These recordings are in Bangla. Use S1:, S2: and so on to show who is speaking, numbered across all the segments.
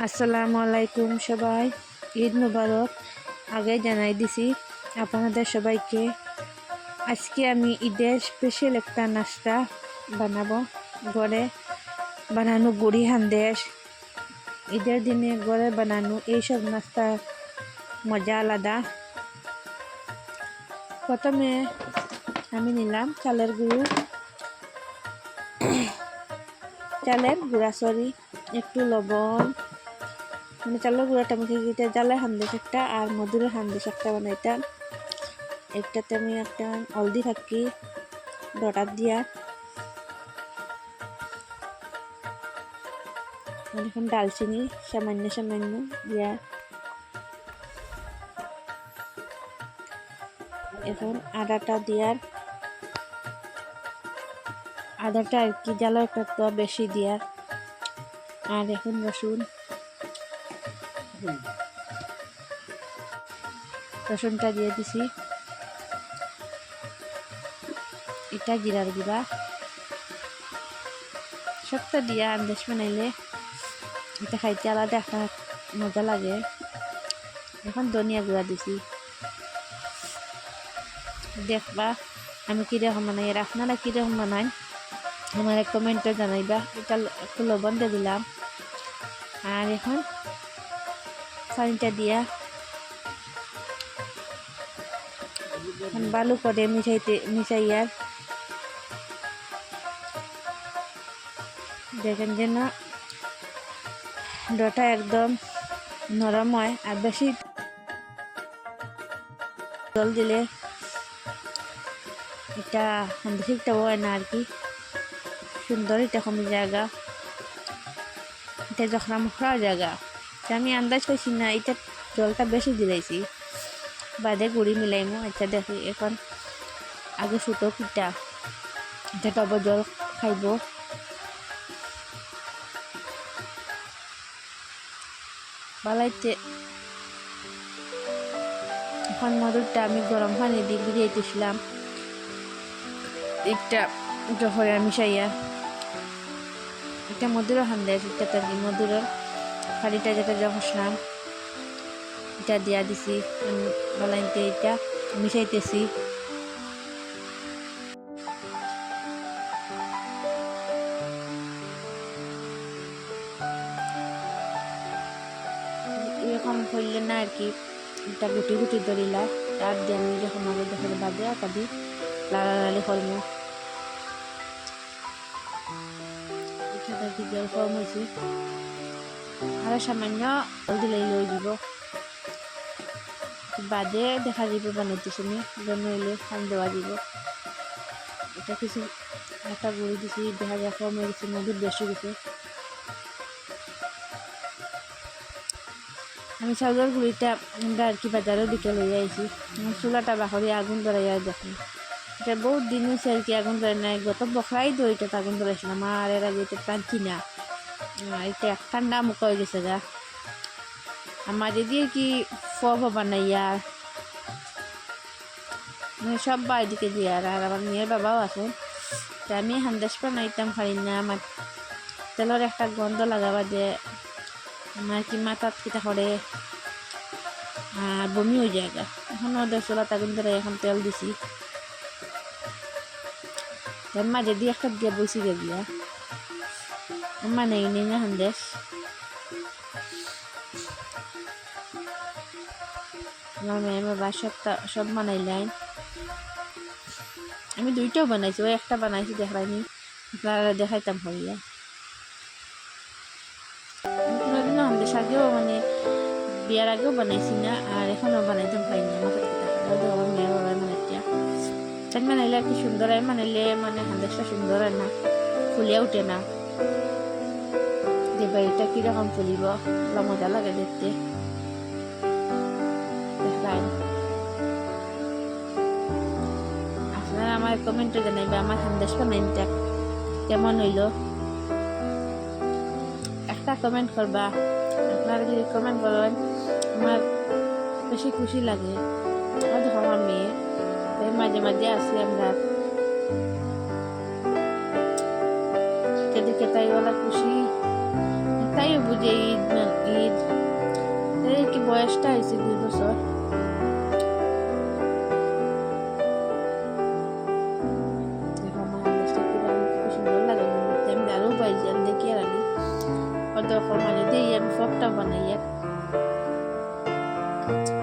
S1: আসসালামু আলাইকুম সবাই, ঈদ মুবারক। আগে জানাই দিছি আপনাদের সবাইকে। আজকে আমি ঈদের স্পেশাল একটা নাস্তা বানাবো। ঘরে বানানো গুড়ি হান্দেশ। ঈদের দিনে ঘরে বানানো এইসব নাস্তা মজা আলাদা। প্রথমে আমি নিলাম চালের গুঁড়া, একটু লবণ, মানে চালের গুঁড়াটা আমি এটা জালের হান্দেশ একটা আর মধুরের হান্দেশ একটা বানাইতাম। একটাতে আমি একটা হলদি থাকি ডটার দিয়া, এখন ডালচিনি সামান্য সামান্য দিয়া, এখন আদাটা দিয়ার, আদাটা আর কি জ্বালার একটা বেশি দিয়ার, আর এখন রসুনটা দিয়ে দিছি। এটা জিরার গুঁড়া সবটা দিয়া আন্দাজ বানাইলে এটা খাইতে আলাদা একটা মজা লাগে। এখন ধনিয়া গুঁড়া দিছি। দেখবা আমি কীরকম বানাই, আর আপনারা কীরকম বানাই আমার কমেন্টে জানাইবা। এটা একটু লবণ দিয়ে দিলাম, আর এখন পানিটা দিয়া ভালো করে মিশাইয়ার দেখেন যেন ডটা একদম নরম হয়। আর বেশি জল দিলে এটা ঠিকটা হয় না আর কি, সুন্দর এটা কমে জায়গা, এটা জখরা মখরা জায়গা। আমি আন্দাজ পাইছি না, এটা জলটা বেশি দিলাইছি, বাদে গুড়ি মিলাইমু। আচ্ছা দেখি এখন আগে ছোটো পিঠা, এটা টব জল খাইব। বালাইতে এখন মধুরটা আমি গরম পানি দিয়ে ভিজিয়েছিলাম, এটা জহরে মিশাইয়া এটা মধুরও হান্দাই, এটা তার কি মধুরের পানিটা যেটা জখসলাম এটা দিয়া দিছি। বালাইতে এটা মিশাইতেছি। এরকম করলে না আর কি, এটা গুটি গুটি ধরিলা তার দিয়ে আমি যখন আগে দেখে বাদে কাদি লালি করবো। এটা কি জল কম হয়েছে, আর সামান্য জল দিলেই লই দিব, বাদে দেখা যাব বানাইতেছি আমি জন্য হইলে খান দেওয়া দিব। এটা কিছু একটা গুঁড়ি দিছি, দেখা যায় কম হয়ে গেছে, মধুর বেশি গেছে। আমি চাউলের গুঁড়িটা আমরা আর কি বাজারেও দিকে লইয়া আইছি। চুলাটা বাহরি আগুন ধরাইয়া দেখুন, এটা বহুত দিন হয়েছে আর কি আগুন ধরে নাই। গত বখরাই তো এটা আগুন ধরাইছিলাম, আর এর আগে এটা টানছি না, এটা ঠান্ডা মুখ হয়ে গেছে গা। আমার দিয়ে কি ফব বানাইয়া সব বাইদিকে দিয়ে, আর আমার মেয়ের বাবাও আছে। তা আমি হান্দাস বানাইতাম পারি না, আমার তেলের একটা গন্ধ লাগাবা যে আমার কি মাথাত কিটা করে আর বমি হয়ে যায় গা। এখন ওদের চোলা তাগুন ধরে এখন তেল দিছি, মাঝে দিয়ে একটা দিয়ে বসি গিয়া মানে নেই না হান্দাস। আমার মেয়ে বাবা সব বানাইলেন, আমি দুইটাও বানাইছি, ওই একটা বানাইছি দেখাইনি, আপনারা দেখাইতাম হইয়া। কোনোদিনও আমাদের আগেও মানে বিয়ার আগেও বানাইছি না, আর এখনও বানাইতাম পাই না। আমার মেয়ের বাবার মানে তাই বানাইলে আর কি সুন্দর হয়, বানাইলে মানে হান্দাসটা সুন্দর হয় না, ফুলিয়া উঠে না। দেবা এটা কিরকম ফুলিব, মজা লাগে দেখতে। আপনারা আমার কমেন্টে জানাইবে আমার হান্দাস বানাইটা কেমন হইল, একটা কমেন্ট করবা। আপনারা যদি কমেন্ট করেন আমার বেশি খুশি লাগে। দেখো আমার মেয়ে মাঝে মাঝে আসি আমরা, এদিকে তাই ওলা খুশি, তাইও বুঝে ঈদ বয়সটা হয়েছে 2 বছর। দেখো আমার আন্দাজটা খুব সুন্দর লাগে, আমি আরও বাইজি আমি দেখি আর আমি অত মাঝে দিয়ে আমি ফপটা বানাই।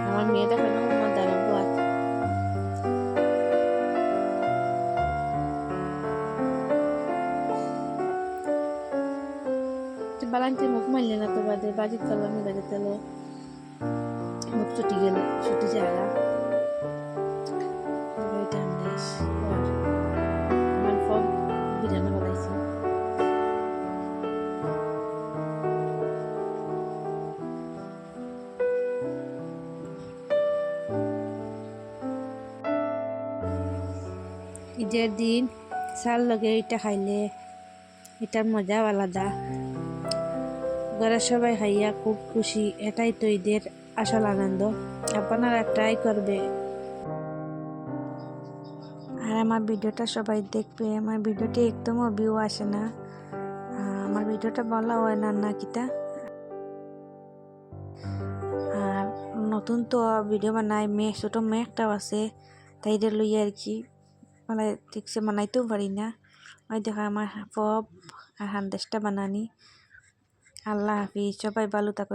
S1: আমার মেয়ে দেখে না আমার দ্বারা বাদ বালান্তি মুখ মারলে না তো বাদে বাজির তলো আমি বাজে তেলো মুখ ছুটি গেল ছুটি জায়গা আমার ফব বিরানো বানাইছি। ঈদের দিন চাল লগে এটা খাইলে এটার মজাও আলাদা। ঘরের সবাই খাইয়া খুব খুশি, এটাই তো ঈদের আসল আনন্দ। আপনারা ট্রাই করবে আর আমার ভিডিওটা সবাই দেখবে। আমার ভিডিওটি একদমও ভিউ আসে না, আমার ভিডিওটা বলা হয় না না কিতা। আর নতুন তো ভিডিও বানাই, মেয়ে ছোটো মেয়ে একটাও আছে, তাই লইয়া আর কি মানে ঠিকসে বানাইতেও পারি না। ওই দেখা আমার পপ আর হান্দেশটা বানানি। আল্লাহ হাফিজ, সবাই ভালো থাকো।